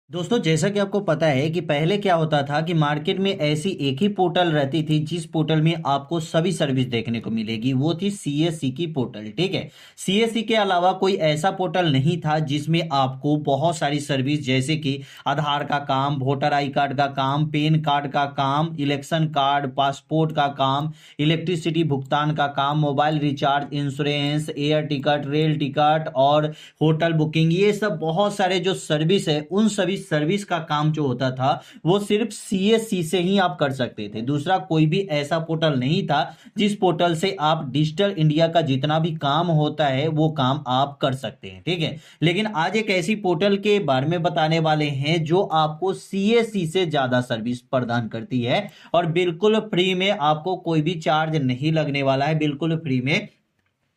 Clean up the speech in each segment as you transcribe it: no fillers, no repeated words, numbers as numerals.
दोस्तों जैसा कि आपको पता है कि पहले क्या होता था कि मार्केट में ऐसी एक ही पोर्टल रहती थी जिस पोर्टल में आपको सभी सर्विस देखने को मिलेगी, वो थी सीएससी की पोर्टल। ठीक है। सीएससी के अलावा कोई ऐसा पोर्टल नहीं था जिसमें आपको बहुत सारी सर्विस जैसे कि आधार का काम, वोटर आई कार्ड का काम, पैन कार्ड का काम, इलेक्शन कार्ड, पासपोर्ट का काम, इलेक्ट्रिसिटी भुगतान का काम, mobile recharge, insurance, air ticket, rail ticket और होटल बुकिंग, ये सब बहुत सारे जो सर्विस है उन सभी सर्विस का काम जो होता था वो सिर्फ सीएससी से ही आप कर सकते थे। दूसरा कोई भी ऐसा पोर्टल नहीं था जिस पोर्टल से आप डिजिटल इंडिया का जितना भी काम होता है वो काम आप कर सकते हैं। ठीक है। लेकिन आज एक ऐसी पोर्टल के बारे में बताने वाले हैं जो आपको सीएससी से ज्यादा सर्विस प्रदान करती है और बिल्कुल फ्री में, आपको कोई भी चार्ज नहीं लगने वाला है, बिल्कुल फ्री में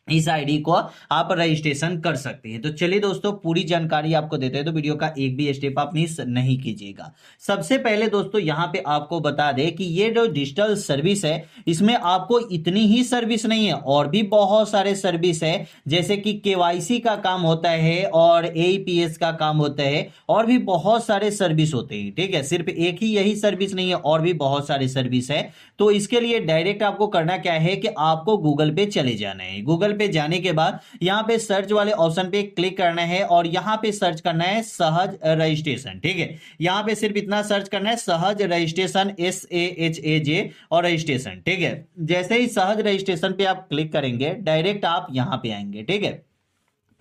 इस आईडी को आप रजिस्ट्रेशन कर सकते हैं। तो चलिए दोस्तों पूरी जानकारी आपको देते हैं, तो वीडियो का एक भी स्टेप आप मिस नहीं कीजिएगा। सबसे पहले दोस्तों यहाँ पे आपको बता दें कि ये जो डिजिटल सर्विस है इसमें आपको इतनी ही सर्विस नहीं है, और भी बहुत सारे सर्विस है जैसे कि केवाईसी का काम होता है और एईपीएस का काम होता है, और भी बहुत सारे सर्विस होते हैं। ठीक है। सिर्फ एक ही यही सर्विस नहीं है, और भी बहुत सारे सर्विस है। तो इसके लिए डायरेक्ट आपको करना क्या है कि आपको गूगल पे चले जाना है। गूगल पे जाने के बाद यहां पे सर्च वाले ऑप्शन पे क्लिक करना है और यहां पे सर्च करना है सहज रजिस्ट्रेशन। ठीक है। यहां पे सिर्फ इतना सर्च करना है सहज रजिस्ट्रेशन, SAHAJ और रजिस्ट्रेशन। ठीक है। जैसे ही सहज रजिस्ट्रेशन पे आप क्लिक करेंगे डायरेक्ट आप यहां पे आएंगे। ठीक है।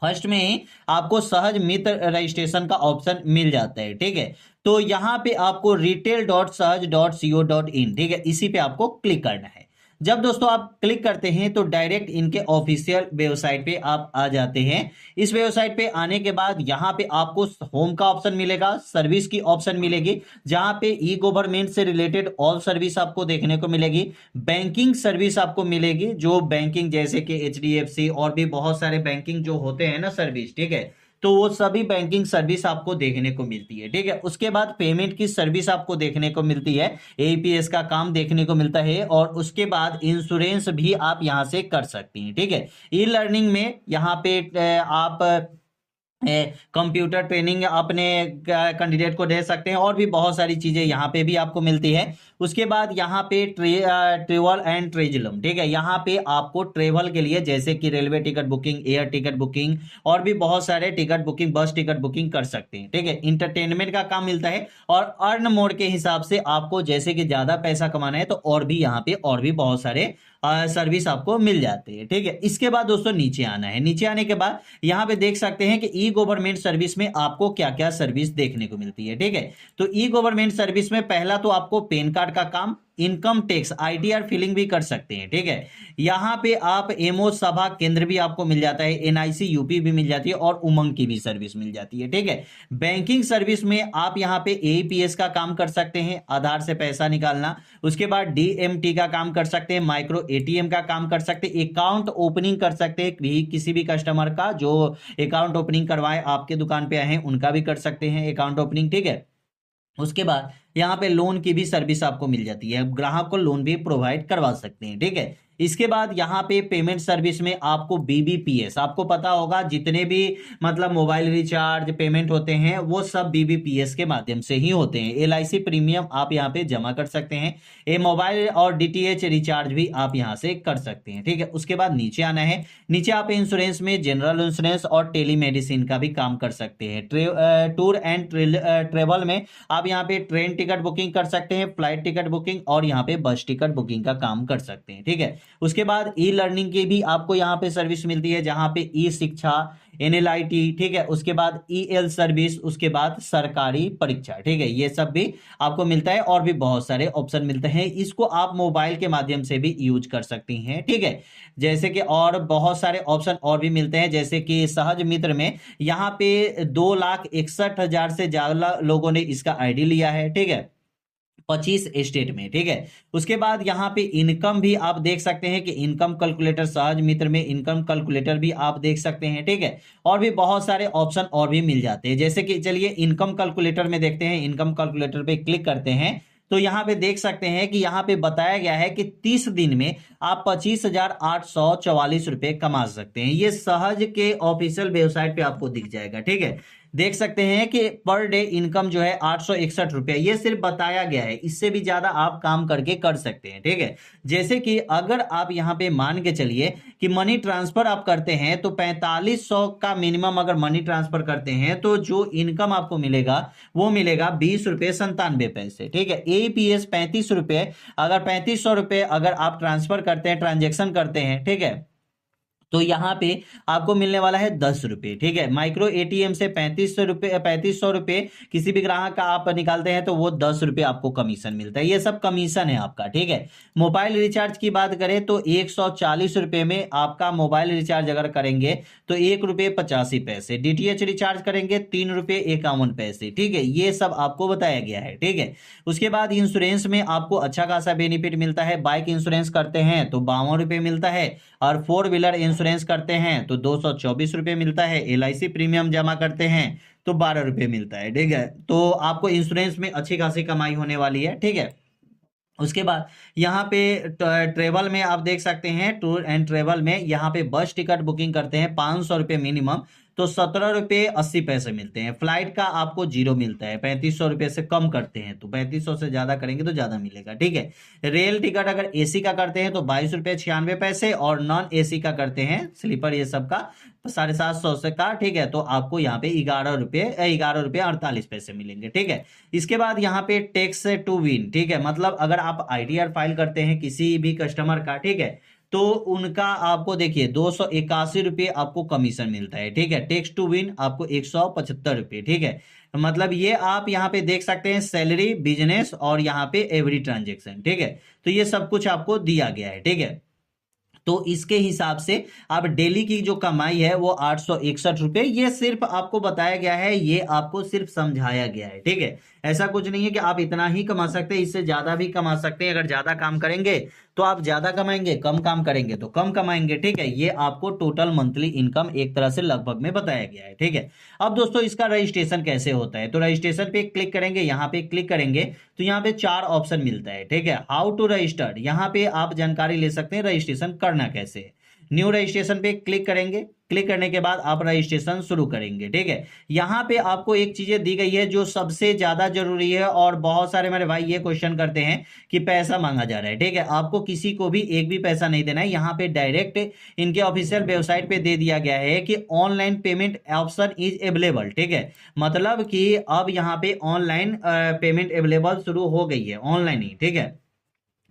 फर्स्ट में ही आपको सहज मित्र रजिस्ट्रेशन का ऑप्शन मिल जाता है। ठीक है। तो यहां पे आपको retail.sahaj.co.in, ठीक है, इसी पे आपको क्लिक करना है। जब दोस्तों आप क्लिक करते हैं तो डायरेक्ट इनके ऑफिशियल वेबसाइट पे आप आ जाते हैं। इस वेबसाइट पे आने के बाद यहाँ पे आपको होम का ऑप्शन मिलेगा, सर्विस की ऑप्शन मिलेगी जहां पे ई गवर्नमेंट से रिलेटेड ऑल सर्विस आपको देखने को मिलेगी, बैंकिंग सर्विस आपको मिलेगी, जो बैंकिंग जैसे कि एचडीएफसी और भी बहुत सारे बैंकिंग जो होते हैं ना सर्विस। ठीक है। तो वो सभी बैंकिंग सर्विस आपको देखने को मिलती है। ठीक है। उसके बाद पेमेंट की सर्विस आपको देखने को मिलती है, एईपीएस का काम देखने को मिलता है, और उसके बाद इंश्योरेंस भी आप यहां से कर सकती हैं। ठीक है। ई लर्निंग में यहाँ पे आप कंप्यूटर ट्रेनिंग अपने कैंडिडेट को दे सकते हैं, और भी बहुत सारी चीजें यहाँ पे भी आपको मिलती है। उसके बाद यहाँ पे ट्रेवल एंड ट्रेजलम, ठीक है, यहाँ पे आपको ट्रेवल के लिए जैसे कि railway ticket booking, air ticket booking और भी बहुत सारे टिकट बुकिंग, बस टिकट बुकिंग कर सकते हैं। ठीक है। इंटरटेनमेंट का काम मिलता है, और अर्न मोड के हिसाब से आपको जैसे कि ज्यादा पैसा कमाना है तो और भी यहाँ पे और भी बहुत सारे सर्विस आपको मिल जाते हैं। ठीक है। इसके बाद दोस्तों नीचे आना है। नीचे आने के बाद यहाँ पे देख सकते हैं कि ई गवर्नमेंट सर्विस में आपको क्या क्या सर्विस देखने को मिलती है। ठीक है। तो ई गवर्नमेंट सर्विस में पहला तो आपको पैन कार्ड का काम, इनकम टैक्स आईटीआर फिलिंग भी कर सकते हैं। ठीक है। यहाँ पे आप एमओ सभा केंद्र भी आपको मिल जाता है, एनआईसी यूपी भी मिल जाती है, और उमंग की भी सर्विस मिल जाती है। ठीक है। बैंकिंग सर्विस में आप यहाँ पे एईपीएस का काम कर सकते हैं, आधार से पैसा निकालना। उसके बाद डीएमटी का काम कर सकते हैं, माइक्रो एटीएम का काम कर सकते हैं, अकाउंट ओपनिंग कर सकते हैं, किसी भी कस्टमर का जो अकाउंट ओपनिंग करवाए आपके दुकान पे आए हैं उनका भी कर सकते हैं अकाउंट ओपनिंग। ठीक है। उसके बाद यहाँ पे लोन की भी सर्विस आपको मिल जाती है, ग्राहक को लोन भी प्रोवाइड करवा सकते हैं। ठीक है। इसके बाद यहाँ पे पेमेंट सर्विस में आपको बीबीपीएस, आपको पता होगा जितने भी मतलब मोबाइल रिचार्ज पेमेंट होते हैं वो सब बीबीपीएस के माध्यम से ही होते हैं। एलआईसी प्रीमियम आप यहाँ पे जमा कर सकते हैं, ये मोबाइल और डीटीएच रिचार्ज भी आप यहाँ से कर सकते हैं। ठीक है। उसके बाद नीचे आना है। नीचे आप इंश्योरेंस में जनरल इंश्योरेंस और टेलीमेडिसिन का भी काम कर सकते हैं। टूर एंड ट्रेवल में आप यहाँ पे ट्रेन टिकट बुकिंग कर सकते हैं, फ्लाइट टिकट बुकिंग और यहाँ पे बस टिकट बुकिंग का काम कर सकते हैं। ठीक है। उसके बाद ई लर्निंग की भी आपको यहाँ पे सर्विस मिलती है, जहां पे ई शिक्षा, एनएलआईटी, ठीक है, उसके बाद ईएल सर्विस, उसके बाद सरकारी परीक्षा। ठीक है। ये सब भी आपको मिलता है, और भी बहुत सारे ऑप्शन मिलते हैं। इसको आप मोबाइल के माध्यम से भी यूज कर सकती हैं। ठीक है। जैसे कि और बहुत सारे ऑप्शन और भी मिलते हैं, जैसे कि सहज मित्र में यहाँ पे 2,61,000 से ज्यादा लोगों ने इसका आईडी लिया है। ठीक है। 25 स्टेट में। ठीक है। उसके बाद यहाँ पे इनकम भी आप देख सकते हैं कि इनकम कैलकुलेटर, सहज मित्र में इनकम कैलकुलेटर भी आप देख सकते हैं। ठीक है। और भी बहुत सारे ऑप्शन और भी मिल जाते हैं, जैसे कि चलिए इनकम कैलकुलेटर में देखते हैं। इनकम कैलकुलेटर पे क्लिक करते हैं तो यहाँ पे देख सकते हैं कि यहाँ पे बताया गया है कि 30 दिन में आप 25,844 रुपए कमा सकते हैं। ये सहज के ऑफिशियल वेबसाइट पे आपको दिख जाएगा। ठीक है। देख सकते हैं कि पर डे इनकम जो है 861 रुपये, ये सिर्फ बताया गया है, इससे भी ज्यादा आप काम करके कर सकते हैं। ठीक है, जैसे कि अगर आप यहाँ पे मान के चलिए कि मनी ट्रांसफर आप करते हैं तो 4500 का मिनिमम अगर मनी ट्रांसफर करते हैं तो जो इनकम आपको मिलेगा वो मिलेगा 20 रुपये 97 पैसे। ठीक है, एपीएस 35 रुपये, अगर 3500 रुपये अगर आप ट्रांसफर करते हैं, ट्रांजेक्शन करते हैं, ठीक है, तो यहाँ पे आपको मिलने वाला है 10 रुपये। ठीक है, माइक्रो एटीएम से 3500 रुपये किसी भी ग्राहक का आप निकालते हैं तो वो 10 रुपये आपको कमीशन मिलता है, ये सब कमीशन है आपका। ठीक है, मोबाइल रिचार्ज की बात करें तो 140 रुपये में आपका मोबाइल रिचार्ज अगर करेंगे तो 1 रुपये 85 पैसे, डीटीएच रिचार्ज करेंगे 3 रुपये 51 पैसे। ठीक है, ये सब आपको बताया गया है। ठीक है, उसके बाद इंश्योरेंस में आपको अच्छा खासा बेनिफिट मिलता है। बाइक इंश्योरेंस करते हैं तो 52 रुपये मिलता है, और 4 व्हीलर इंश्योरेंस करते हैं तो 224 रुपये मिलता है, एलआईसी प्रीमियम जमा करते हैं तो 12 रुपये मिलता है। ठीक है, तो आपको इंश्योरेंस में अच्छी खासी कमाई होने वाली है। ठीक है, उसके बाद यहाँ पे ट्रेवल में आप देख सकते हैं, टूर एंड ट्रेवल में यहाँ पे बस टिकट बुकिंग करते हैं 500 रुपये मिनिमम तो 17 रुपये 80 पैसे मिलते हैं। फ्लाइट का आपको 0 मिलता है, 3500 रुपये से कम करते हैं तो 3500 से ज्यादा करेंगे तो ज्यादा मिलेगा। ठीक है, रेल टिकट अगर एसी का करते हैं तो 22 रुपये 96 पैसे, और नॉन एसी का करते हैं स्लीपर ये सब का 750 से का। ठीक है, तो आपको यहाँ पे 11 रुपये 48 पैसे मिलेंगे। ठीक है, इसके बाद यहाँ पे टैक्स टू विन। ठीक है, मतलब अगर आप आईटीआर फाइल करते हैं किसी भी कस्टमर का, ठीक है, तो उनका आपको देखिए 281 रुपये आपको कमीशन मिलता है। ठीक है, टैक्स टू विन आपको 175 रुपये। ठीक है, मतलब ये आप यहाँ पे देख सकते हैं सैलरी, बिजनेस और यहाँ पे एवरी ट्रांजेक्शन। ठीक है, तो ये सब कुछ आपको दिया गया है। ठीक है, तो इसके हिसाब से आप डेली की जो कमाई है वो 861 रुपये, ये सिर्फ आपको बताया गया है, ये आपको सिर्फ समझाया गया है। ठीक है, ऐसा कुछ नहीं है कि आप इतना ही कमा सकते हैं, इससे ज्यादा भी कमा सकते हैं। अगर ज्यादा काम करेंगे तो आप ज्यादा कमाएंगे, कम काम करेंगे तो कम कमाएंगे। ठीक है, ये आपको टोटल मंथली इनकम एक तरह से लगभग में बताया गया है। ठीक है, अब दोस्तों इसका रजिस्ट्रेशन कैसे होता है, तो रजिस्ट्रेशन पे क्लिक करेंगे, यहाँ पे क्लिक करेंगे तो यहाँ पे 4 ऑप्शन मिलता है। ठीक है, हाउ टू रजिस्टर, यहाँ पे आप जानकारी ले सकते हैं रजिस्ट्रेशन करना कैसे है। न्यू रजिस्ट्रेशन पे क्लिक करेंगे, क्लिक करने के बाद आप रजिस्ट्रेशन शुरू करेंगे। ठीक है, यहाँ पे आपको एक चीजें दी गई है जो सबसे ज्यादा जरूरी है, और बहुत सारे मेरे भाई ये क्वेश्चन करते हैं कि पैसा मांगा जा रहा है। ठीक है, आपको किसी को भी एक भी पैसा नहीं देना है, यहाँ पे डायरेक्ट इनके ऑफिशियल वेबसाइट पे दे दिया गया है कि online payment option is available. ठीक है, मतलब कि अब यहाँ पे ऑनलाइन पेमेंट अवेलेबल शुरू हो गई है, ऑनलाइन ही। ठीक है,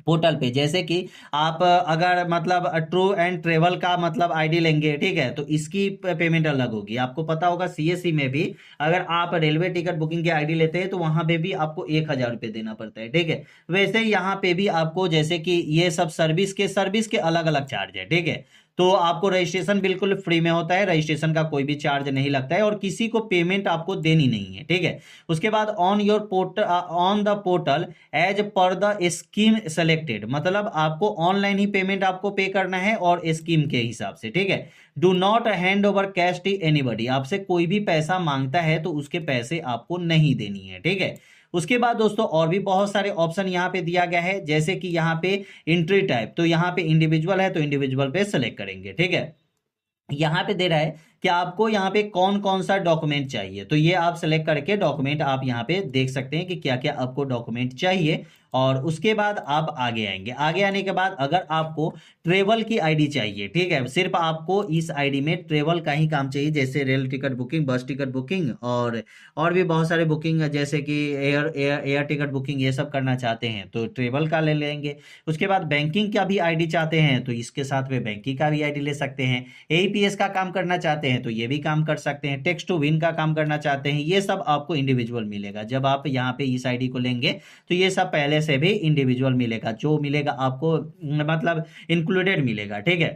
पोर्टल पे, जैसे कि आप अगर मतलब ट्रू एंड ट्रेवल का मतलब आईडी लेंगे, ठीक है, तो इसकी पेमेंट अलग होगी। आपको पता होगा सीएससी में भी अगर आप रेलवे टिकट बुकिंग की आईडी लेते हैं तो वहां पे भी आपको 1000 रुपये देना पड़ता है। ठीक है, वैसे ही यहाँ पे भी आपको, जैसे कि ये सब सर्विस के अलग अलग चार्ज है। ठीक है, तो आपको रजिस्ट्रेशन बिल्कुल फ्री में होता है, रजिस्ट्रेशन का कोई भी चार्ज नहीं लगता है, और किसी को पेमेंट आपको देनी नहीं है। ठीक है, उसके बाद on your portal, on the portal as per the scheme selected, मतलब आपको ऑनलाइन ही पेमेंट आपको पे करना है और स्कीम के हिसाब से। ठीक है, do not hand over cash to anybody, आपसे कोई भी पैसा मांगता है तो उसके पैसे आपको नहीं देनी है। ठीक है, उसके बाद दोस्तों और भी बहुत सारे ऑप्शन यहाँ पे दिया गया है, जैसे कि यहाँ पे एंट्री टाइप, तो यहाँ पे इंडिविजुअल है तो इंडिविजुअल पे सेलेक्ट करेंगे। ठीक है, यहाँ पे दे रहा है कि आपको यहाँ पे कौन कौन सा डॉक्यूमेंट चाहिए, तो ये आप सेलेक्ट करके डॉक्यूमेंट आप यहाँ पे देख सकते हैं कि क्या क्या आपको डॉक्यूमेंट चाहिए, और उसके बाद आप आगे आएंगे। आगे आने के बाद अगर आपको ट्रेवल की आईडी चाहिए, ठीक है, सिर्फ आपको इस आईडी में ट्रेवल का ही काम चाहिए, जैसे रेल टिकट बुकिंग, बस टिकट बुकिंग और भी बहुत सारे बुकिंग, जैसे कि एयर टिकट बुकिंग, ये सब करना चाहते हैं तो ट्रेवल का ले लेंगे। उसके बाद बैंकिंग का भी आईडी चाहते हैं तो इसके साथ में बैंकिंग का भी आईडी ले सकते हैं। एईपीएस का काम करना चाहते हैं तो ये भी काम कर सकते हैं। टेक्स्ट टू विन का काम करना चाहते हैं, ये सब आपको इंडिविजुअल मिलेगा। जब आप यहाँ पे इस आईडी को लेंगे तो ये सब पहले से भी इंडिविजुअल मिलेगा, जो मिलेगा आपको मतलब इंक्लूडेड मिलेगा। ठीक है,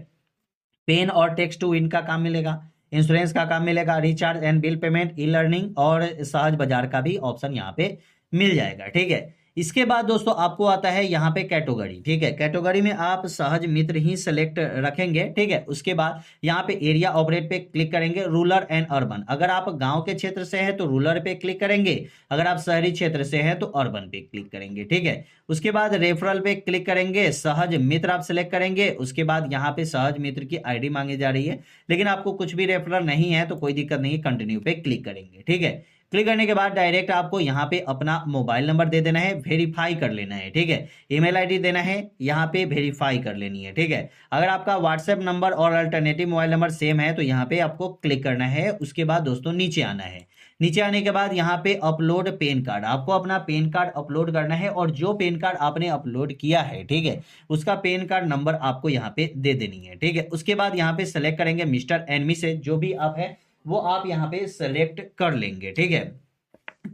पेन और टेक्स्ट टू विन का काम मिलेगा, इंश्योरेंस का काम मिलेगा, recharge and bill payment, e learning और सहज बाजार का भी ऑप्शन यहाँ पे मिल जाएगा। ठीक है, इसके बाद दोस्तों आपको आता है यहाँ पे कैटेगरी, ठीक है। कैटेगरी में आप सहज मित्र ही सेलेक्ट रखेंगे, ठीक है। उसके बाद यहाँ पे एरिया ऑपरेट पे क्लिक करेंगे, रूरल एंड अर्बन। अगर आप गांव के क्षेत्र से हैं तो रूरल पे क्लिक करेंगे, अगर आप शहरी क्षेत्र से हैं तो अर्बन पे क्लिक करेंगे, ठीक है। उसके बाद रेफरल पे क्लिक करेंगे, सहज मित्र आप सेलेक्ट करेंगे। उसके बाद यहाँ पे सहज मित्र की आईडी मांगी जा रही है, लेकिन आपको कुछ भी रेफरल नहीं है तो कोई दिक्कत नहीं है, कंटिन्यू पे क्लिक करेंगे, ठीक है। क्लिक करने के बाद डायरेक्ट आपको यहाँ पे अपना मोबाइल नंबर दे देना है, वेरीफाई कर लेना है, ठीक है। ईमेल आईडी देना है, यहाँ पे वेरीफाई कर लेनी है, ठीक है। अगर आपका व्हाट्सएप नंबर और अल्टरनेटिव मोबाइल नंबर सेम है तो यहाँ पे आपको क्लिक करना है। उसके बाद दोस्तों नीचे आना है। नीचे आने के बाद यहाँ पे अपलोड पेन कार्ड, आपको अपना पेन कार्ड अपलोड करना है और जो पेन कार्ड आपने अपलोड किया है, ठीक है, उसका पेन कार्ड नंबर आपको यहाँ पे दे देनी है, ठीक है। उसके बाद यहाँ पे सेलेक्ट करेंगे मिस्टर एंड मिसेज, जो भी आप है वो आप यहाँ पे सेलेक्ट कर लेंगे, ठीक है।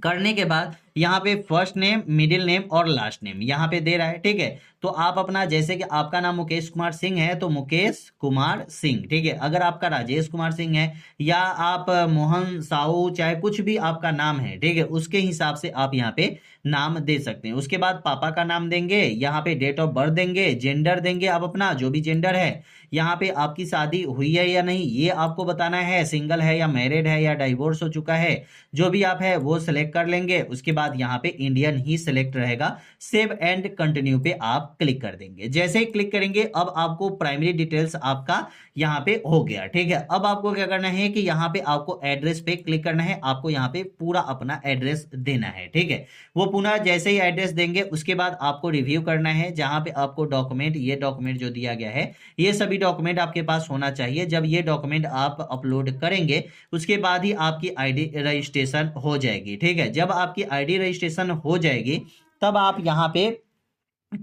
करने के बाद यहाँ पे फर्स्ट नेम, मिडिल नेम और लास्ट नेम यहाँ पे दे रहा है, ठीक है। तो आप अपना, जैसे कि आपका नाम मुकेश कुमार सिंह है तो मुकेश कुमार सिंह, ठीक है। अगर आपका राजेश कुमार सिंह है या आप मोहन साहू, चाहे कुछ भी आपका नाम है, ठीक है, उसके हिसाब से आप यहाँ पे नाम दे सकते हैं। उसके बाद पापा का नाम देंगे, यहाँ पे डेट ऑफ बर्थ देंगे, जेंडर देंगे आप अपना जो भी जेंडर है, यहाँ पे आपकी शादी हुई है या नहीं ये आपको बताना है, सिंगल है या मैरिड है या डाइवोर्स हो चुका है, जो भी आप है वो सिलेक्ट कर लेंगे। उसके बाद यहाँ पे इंडियन ही सिलेक्ट रहेगा। सेव एंड कंटिन्यू पे आप क्लिक कर देंगे। जैसे ही क्लिक करेंगे अब आपको प्राइमरी डिटेल्स आपका यहाँ पे हो गया, ठीक है। अब आपको क्या करना है कि यहाँ पे आपको एड्रेस पे क्लिक करना है, आपको यहाँ पे पूरा अपना एड्रेस देना है, ठीक है। वो पुनः जैसे ही एड्रेस देंगे उसके बाद आपको रिव्यू करना है, जहां पे आपको डॉक्यूमेंट, ये डॉक्यूमेंट जो दिया गया है ये सभी डॉक्यूमेंट आपके पास होना चाहिए। जब ये डॉक्यूमेंट आप अपलोड करेंगे उसके बाद ही आपकी आईडी रजिस्ट्रेशन हो जाएगी, ठीक है। जब आपकी आईडी रजिस्ट्रेशन हो जाएगी तब आप यहाँ पे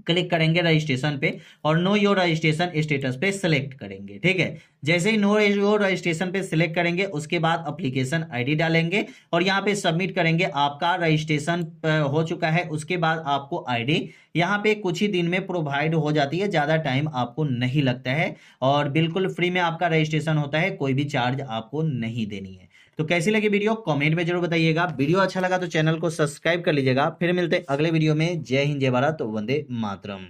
क्लिक करेंगे रजिस्ट्रेशन पे और नो योर रजिस्ट्रेशन स्टेटस पे सिलेक्ट करेंगे, ठीक है। जैसे ही नो योर रजिस्ट्रेशन पे सिलेक्ट करेंगे उसके बाद एप्लीकेशन आईडी डालेंगे और यहाँ पे सबमिट करेंगे। आपका रजिस्ट्रेशन हो चुका है, उसके बाद आपको आईडी यहाँ पे कुछ ही दिन में प्रोवाइड हो जाती है, ज़्यादा टाइम आपको नहीं लगता है और बिल्कुल फ्री में आपका रजिस्ट्रेशन होता है, कोई भी चार्ज आपको नहीं देनी है। तो कैसी लगी वीडियो कमेंट में जरूर बताइएगा। वीडियो अच्छा लगा तो चैनल को सब्सक्राइब कर लीजिएगा। फिर मिलते हैं अगले वीडियो में। जय हिंद, जय भारत, वंदे मातरम।